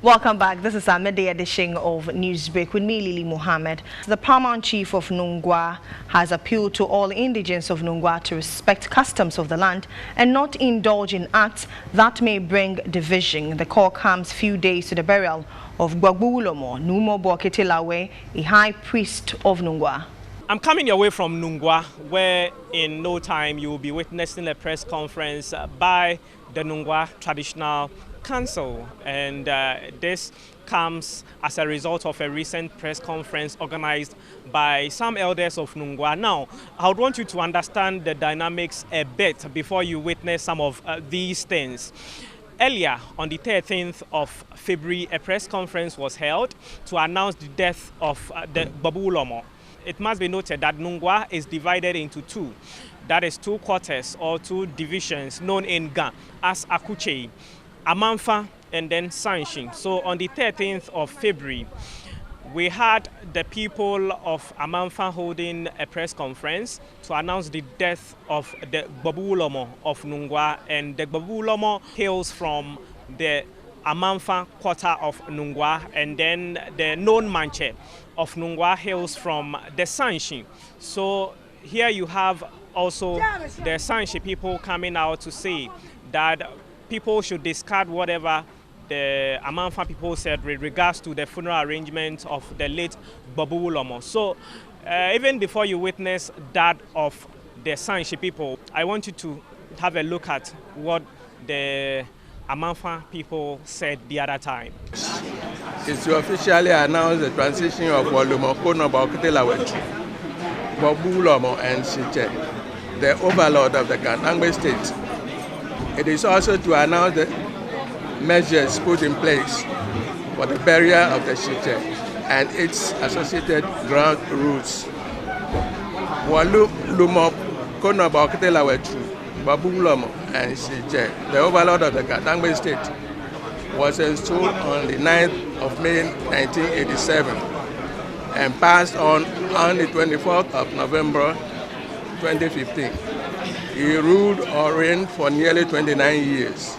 Welcome back. This is our midday edition of Newsbreak with me, Lily Mohammed. The paramount chief of Nungua has appealed to all indigents of Nungua to respect customs of the land and not indulge in acts that may bring division. The call comes few days to the burial of Gbagboulomo Numo Boketilawe, a high priest of Nungua. I'm coming your way from Nungua, where in no time you will be witnessing a press conference by the Nungua Traditional Council, and this comes as a result of a recent press conference organized by some elders of Nungua. Now, I would want you to understand the dynamics a bit before you witness some of these things. Earlier, on the 13th of February, a press conference was held to announce the death of the Gbagboulomo. It must be noted that Nungua is divided into two. That is two quarters or two divisions known in Ga as Akuche, Amanfa, and then Sanshin. So on the 13th of February, we had the people of Amanfa holding a press conference to announce the death of the Gbagboulomo of Nungua, and the Gbagboulomo hails from the Amanfa quarter of Nungua, and then the known Manche of Nungua hails from the Sanshin. So here you have also the Sanshin people coming out to say that people should discard whatever the Amanfa people said with regards to the funeral arrangement of the late Gbagboulomo. So even before you witness that of the Sanshin people, I want you to have a look at what the Amanfa people said the other time. It's to officially announce the transition of Kono Boketilawe, Gbagboulomo and Shiche, the overlord of the Katangbe state. It is also to announce the measures put in place for the burial of the Shiche and its associated ground rules. Lumo Kono Boketilawe, Gbagboulomo and Shiche, the overlord of the Katangbe state, was installed on the 9th of May 1987 and passed on the 24th of November 2015. He ruled or reigned for nearly 29 years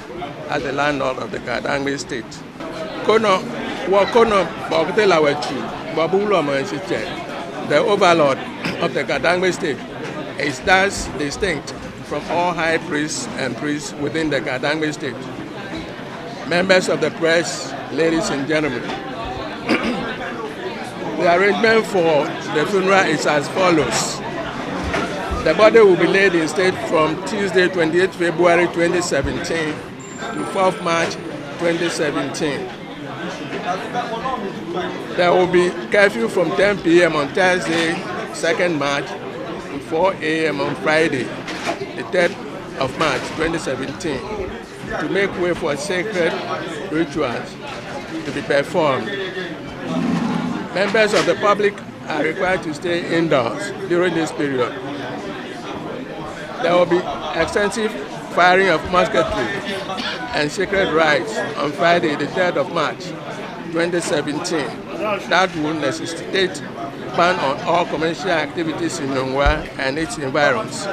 as the landlord of the Katangbe state. Kono Boketilawe, Gbagboulomo and Shiche, the overlord of the Katangbe state, is thus distinct from all high priests and priests within the Katangbe state. Members of the press, ladies and gentlemen, the arrangement for the funeral is as follows. The body will be laid in state from Tuesday, 28 February 2017 to 4th March 2017. There will be curfew from 10 p.m. on Thursday, 2nd March to 4 a.m. on Friday, the 3rd of March 2017, to make way for sacred rituals to be performed. Members of the public are required to stay indoors during this period. There will be extensive firing of musketry and sacred rites on Friday, the 3rd of March 2017. That will necessitate ban on all commercial activities in Nungua and its environs,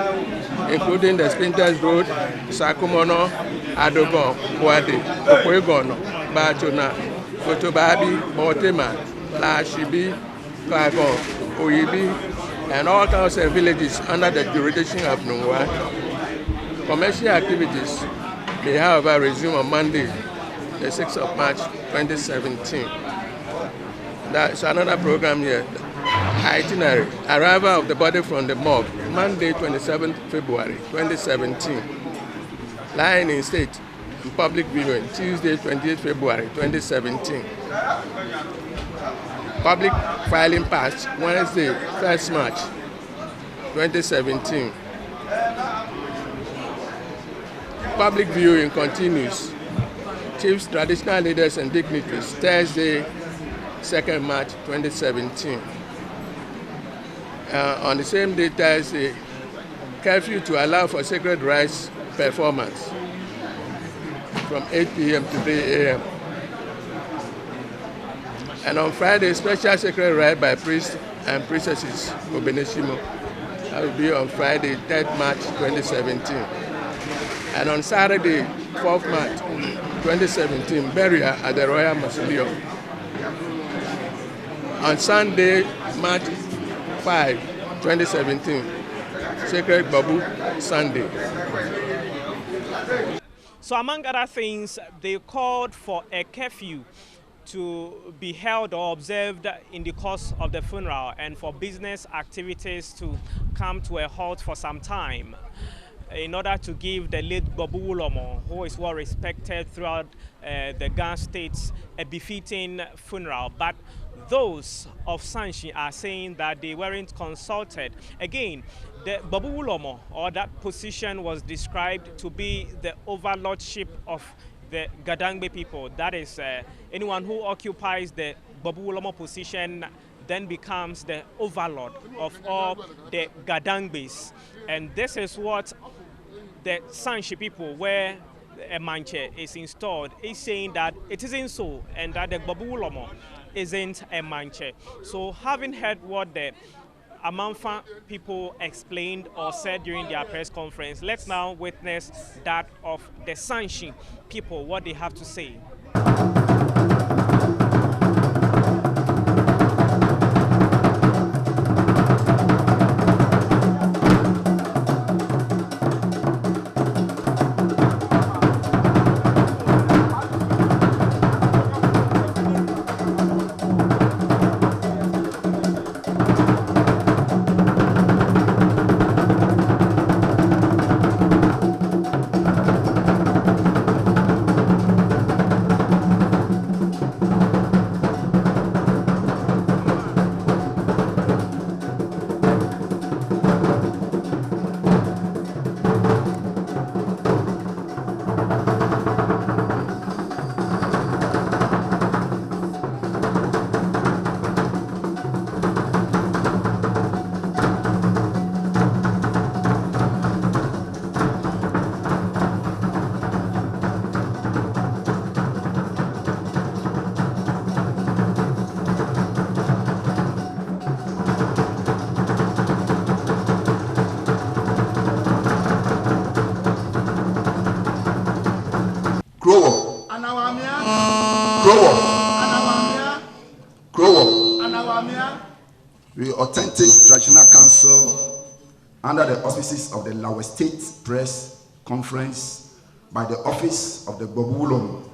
including the Spinters Road, Sakumono, Adogon, Kwade, Okwegono, Batona, Kotobabi, Botema, Lashibi, Klagon, Oyibi, and all towns and villages under the jurisdiction of Nungua. Commercial activities may, however, resume on Monday, the 6th of March 2017. That's another program here. Itinerary: arrival of the body from the morgue, Monday, 27th February 2017. Lying in state and public viewing, Tuesday, 28th February 2017. Public filing passed Wednesday, 1st March 2017. Public viewing continues. Chiefs, traditional leaders, and dignitaries, Thursday, 2nd March 2017. On the same day, Thursday, curfew to allow for sacred rites performance from 8 p.m. to 3 a.m. And on Friday, special sacred rite by priests and priestesses, Obeneshimo. That will be on Friday, 3rd March 2017. And on Saturday, 4th March 2017, burial at the Royal Mausoleum. On Sunday, March 5, 2017, Sacred Babu Sunday. So among other things, they called for a curfew to be held or observed in the course of the funeral and for business activities to come to a halt for some time in order to give the late Babu Ulomo, who is well respected throughout the Ghana states, a befitting funeral. But those of Sanshi are saying that they weren't consulted. Again, the Babu Ulomo, or that position, was described to be the overlordship of the Gadangbe people. That is, anyone who occupies the Babu Ulomo position then becomes the overlord of all the Gadangbes. And this is what the Sanshi people, where a manche is installed, is saying that it isn't so, and that the Babu Ulomo isn't a manche. So having heard what the Amanfa people explained or said during their press conference, let's now witness that of the Sanshi people, what they have to say. The authentic traditional council under the auspices of the Lawe State Press Conference by the office of the Babu Ulomo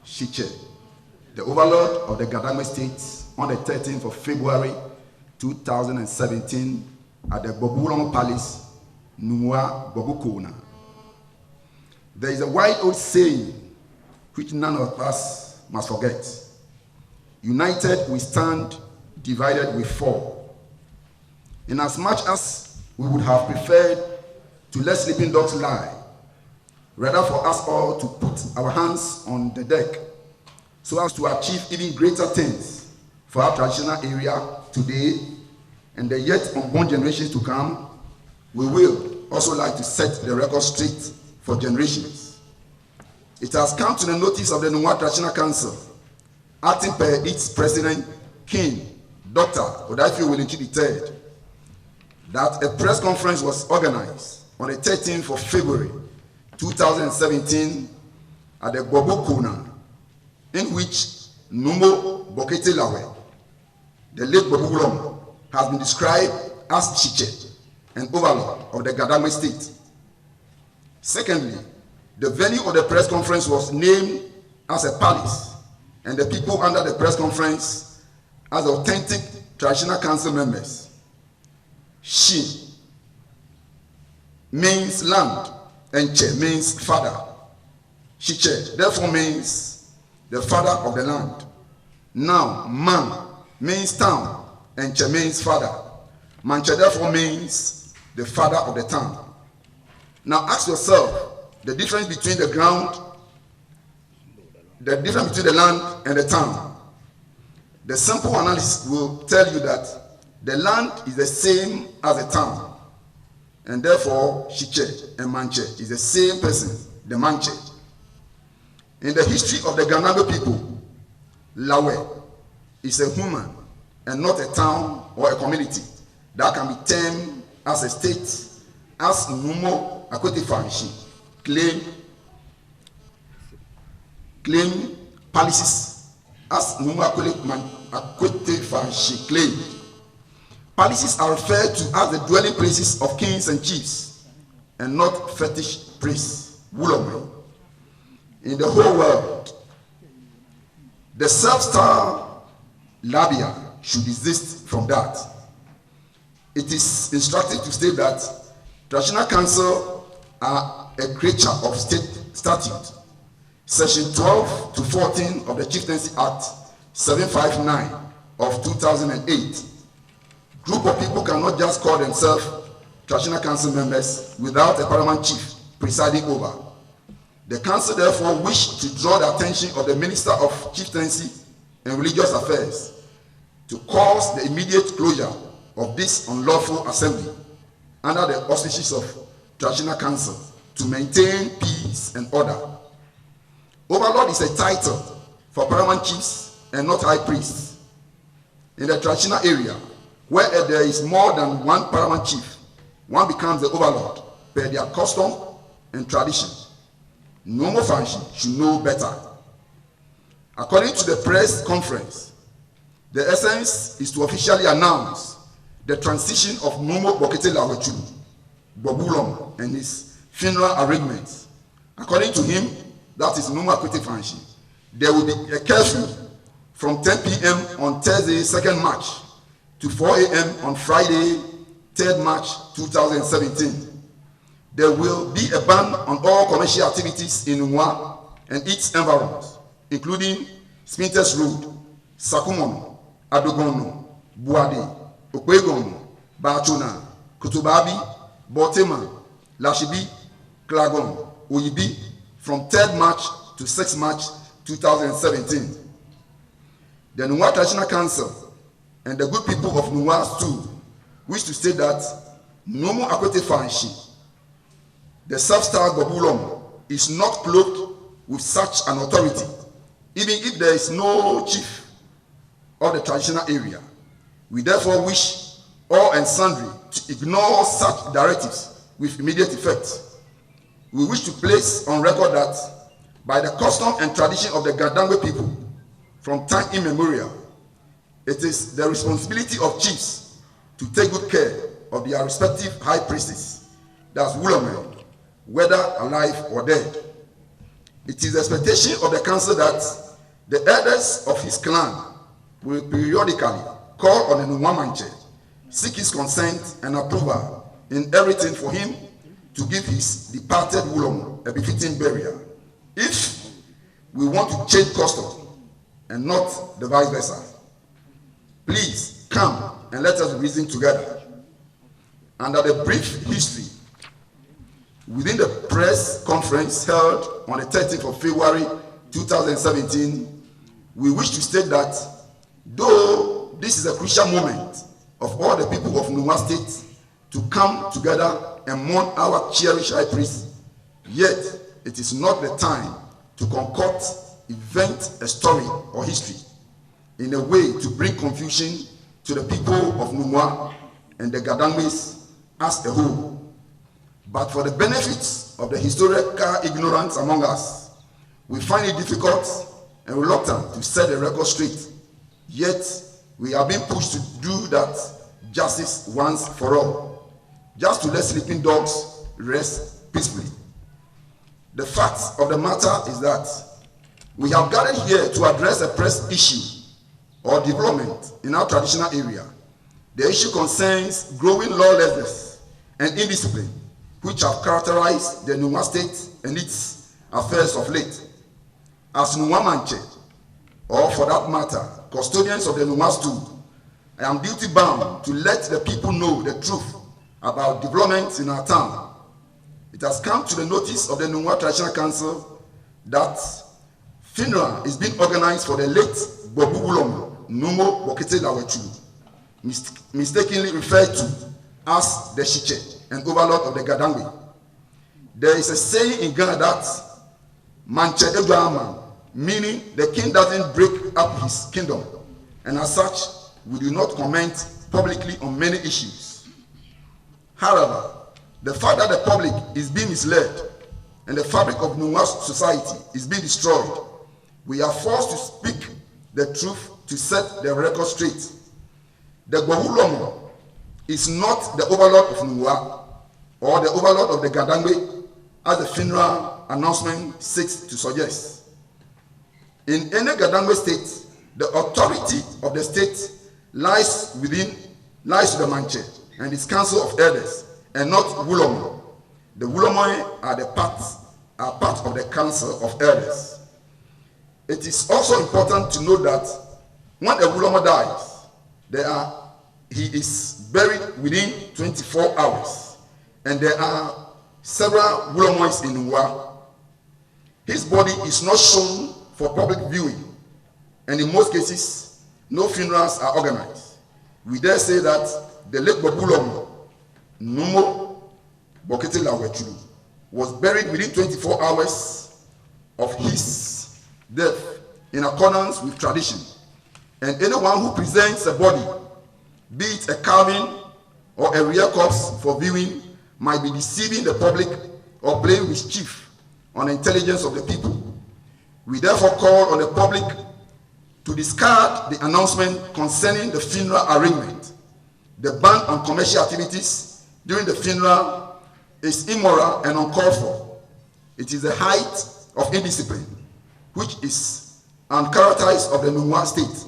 Shiche, the overlord of the Gadangme State, on the 13th of February 2017 at the Babu Ulomo Palace, Nungua, Babukona. There is a wide old saying which none of us must forget. United we stand, divided we fall. Inasmuch as we would have preferred to let sleeping dogs lie, rather for us all to put our hands on the deck so as to achieve even greater things for our traditional area today and the yet unborn generations to come, we will also like to set the record straight for generations. It has come to the notice of the Nungua Traditional Council, acting per its president, King Dr. Curfew III, that a press conference was organized on the 13th of February 2017 at the Babukona, in which Numo Bokete Lawe, the late Babu Ulomo, has been described as Chiche, an overlord of the Gadangme State. Secondly, the venue of the press conference was named as a palace, and the people under the press conference as authentic traditional council members. Shi means land, and Che means father. Shiche therefore means the father of the land. Now, Man means town, and Che means father. Manche therefore means the father of the town. Now ask yourself the difference between the ground, the difference between the land and the town. The simple analysis will tell you that the land is the same as the town, and therefore Shiche and Manche is the same person, the Manche. In the history of the Ganado people, Lawe is a human and not a town or a community that can be termed as a state, as Numo Akotifanshi claim claim palaces, as Nungua Akwete Fanshi claimed. Palaces are referred to as the dwelling places of kings and chiefs, and not fetish priests, Wulomwe. In the whole world, the self-styled labia should desist from that. It is instructive to state that traditional council are a creature of state statute. Section 12 to 14 of the Chieftaincy Act 759 of 2008. Group of people cannot just call themselves traditional council members without a paramount chief presiding over. The council therefore wished to draw the attention of the Minister of Chieftaincy and Religious Affairs to cause the immediate closure of this unlawful assembly under the auspices of traditional council to maintain peace and order. Overlord is a title for paramount chiefs and not high priests. In the traditional area, where there is more than one paramount chief, one becomes the overlord per their custom and tradition. No more function should know better. According to the press conference, the essence is to officially announce the transition of Numo Bokete Lawechu, Bobulom, and his funeral arrangements. According to him, that is Numo Akwete function, there will be a curfew from 10 p.m. on Thursday, 2nd March, to 4 a.m. on Friday, 3rd March 2017. There will be a ban on all commercial activities in Nungua and its environs, including Smithers Road, Sakumono, Adogono, Buade, Okwegono, Bachona, Kutubabi, Botema, Lashibi, Klagon, Oyibi, from 3rd March to 6th March 2017. The Nungua Traditional Council and the good people of Nungua too wish to state that Nomo Akwete Fanshi, the self-styled Bobulom, is not clothed with such an authority, even if there is no chief of the traditional area. We therefore wish all and sundry to ignore such directives with immediate effect. We wish to place on record that by the custom and tradition of the Gadangwe people, from time immemorial, it is the responsibility of chiefs to take good care of their respective high priestesses, that's Wulomwe, whether alive or dead. It is the expectation of the council that the elders of his clan will periodically call on the Nungwamanche, seek his consent and approval in everything for him to give his departed Wulom a befitting burial, if we want to change custom and not the vice versa. Please come and let us reason together. Under the brief history, within the press conference held on the 13th of February 2017, we wish to state that though this is a crucial moment of all the people of Nungua State to come together and mourn our cherished high priest, yet it is not the time to concoct, invent a story or history in a way to bring confusion to the people of Nungua and the Gadangwes as a whole. But for the benefits of the historical ignorance among us, we find it difficult and reluctant to set the record straight. Yet, we are being pushed to do that justice once for all, just to let sleeping dogs rest peacefully. The fact of the matter is that we have gathered here to address a press issue or development in our traditional area. The issue concerns growing lawlessness and indiscipline, which have characterized the Nungua State and its affairs of late. As Nungwamanche, or for that matter, custodians of the Nungua stool, I am duty bound to let the people know the truth about developments in our town. It has come to the notice of the Nungua Traditional Council that funeral is being organized for the late Bobu Wulom Numo Bokete Lawechu, mistakenly referred to as the Shiche and overlord of the Gadangwe. There is a saying in Ghana that Manche Aman, meaning the king doesn't break up his kingdom, and as such, we do not comment publicly on many issues. However, the fact that the public is being misled and the fabric of Nungua society is being destroyed We are forced to speak the truth to set the record straight. The Gbobulomo is not the overlord of Nungua or the overlord of the Gadangbe, as the funeral announcement seeks to suggest. In any Gadangbe state, the authority of the state lies to the Manche and its council of elders, and not Wulomo. The Wulomo are part of the council of elders. It is also important to note that when a Wulomo dies, he is buried within 24 hours, and there are several Wulomois in Nungua. His body is not shown for public viewing, and in most cases, no funerals are organized. We dare say that the late Gbobulomo, Numo Bokete Lawechulu, was buried within 24 hours of his death in accordance with tradition. And anyone who presents a body, be it a carving or a real corpse for viewing, might be deceiving the public or playing mischief on the intelligence of the people. We therefore call on the public to discard the announcement concerning the funeral arrangement. The ban on commercial activities during the funeral is immoral and uncalled for. It is the height of indiscipline, which is uncharacteristic of the Nungua state.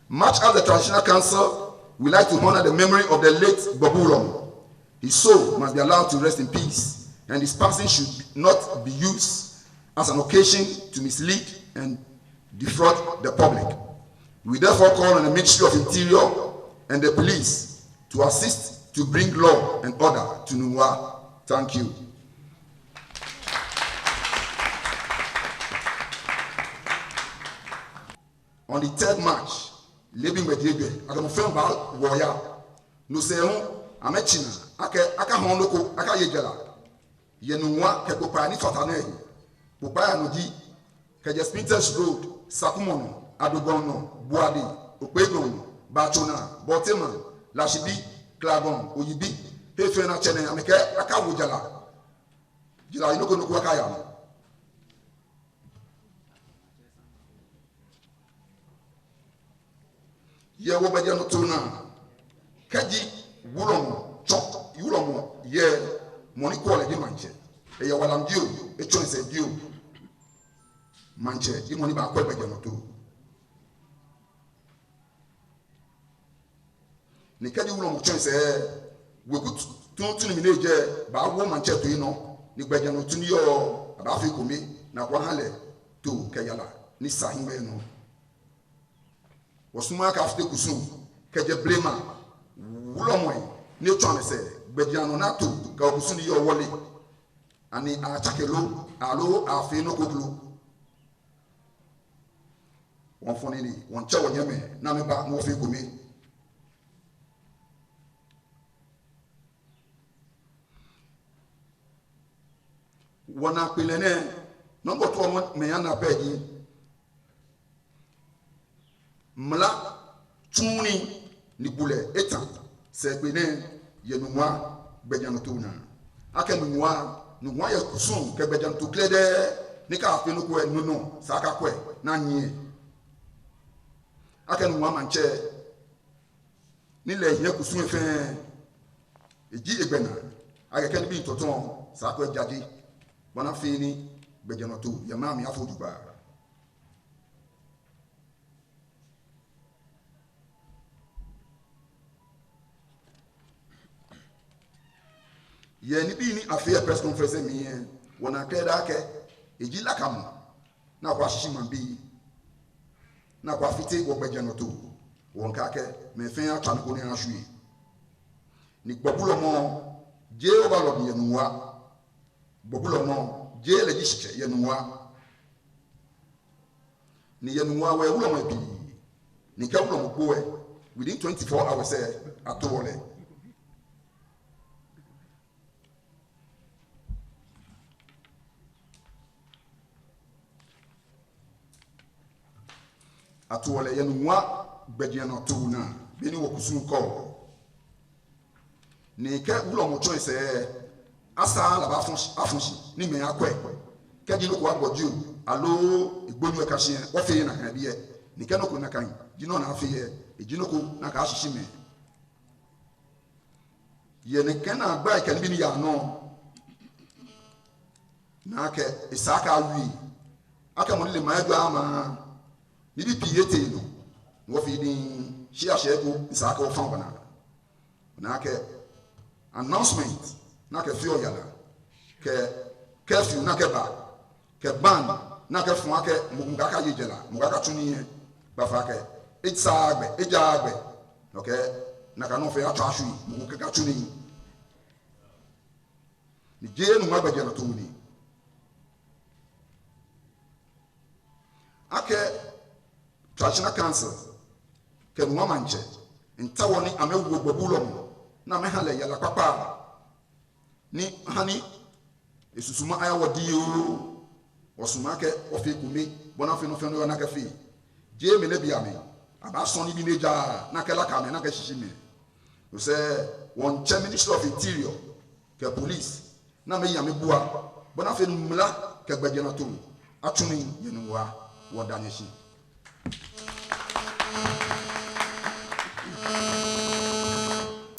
Much as the Traditional Council, we like to honor the memory of the late Gbobulomo. His soul must be allowed to rest in peace, and his passing should not be used as an occasion to mislead and defraud the public. We therefore call on the Ministry of Interior and the police to assist to bring law and order to Nungua. Thank you. On the 3rd March, living with you, I don't feel about warrior. No say, I'm a China, aka honoko, aka yejela. Yenungwa, Kekopani Fatane, Popaya Noji, Kajaspinters Road, Sakumono, Adogono, Boadi, Opegon, Bachona, Boteman, Lashibi, Clagon, Oyibi, Hefena Chene, Ameke, Akawujala. Jila, Inoko Nokuakayam. Ye wobaja no tuna kaji wulomo chok yulomo ye moni ko le di manche e ye walam dio e chon se dio manche di moni ba ko baja no to ni kaji wulomo chon se we gut tun mi neje ba wo manche to ino ni baja no tun yo aba fi komi na kwa hale to kayala ni sahime no wasuma ka afite kusum keje blema wulomoy ne twane se gbediano na to ka kusum ni yo wole ani a chakelo alo afi no koklu won foni ni won che wonyeme na me ba mo fi komi wona pelene no go to mo me yana peji mla tuni ni bule etan se pene ye Nungua gbediano to na aka Nungua ye kusun ke gbediano to klede ni ka afi no ko enu saka ko na nyi aka Nungua manche ni le ye kusun efe eji egbena aka ken bi toton saka jade bona fi ni gbediano to ye ma mi afoduba. Ye ni bi ni affair press conference mi wona kreda ke eji lakam na kwa shima bi na kwa fiti go gbeje no to won ka ke me fen atwa ko ni ahwe ni Gbobulomo je overlord ye Nungua Gbobulomo je le ji shike ye Nungua ni ye Nungua we Wulomo bi ni ka Wulomo go within 24 hours atole atole ye Nungua gbediano to na bi ni wokusun ko ni ke Wulomo choice asa la ba afunshi ni me akwe kedi no ko agboju alo igbonu e kashe o fe na kan biye ni kenoko na kan jino na afi ye ejinoko na ka ashishi me ye ne ken agba ken bi ni ya no na ke isaka wi aka mo le ma egba ama ni bi piyete no wo fi din shia sheko isaka o fan bana na ke announcement na ke fi oyala ke curfew na ke ba ke ban na ke fun ake muga ka yejela muga ka tuni ba fa ke itsagbe ejagbe okay na ka no fe atwa hwi muga ka tuni ni je nu ma gbaje na to ni ake traditional council ke no manche ntawo ni amewu gbobulom na me hale yala papa ni hani esusuma aya wodi o osuma ke ofi kumi bona fe no fe no na ka fi je me le bia me aba so ni bi meja na ke la ka me na ka shishi me o se won che minister of interior ke police na me ya me bua bona fe no mla ke gbaje na to atuni ye no wa wo danyeshi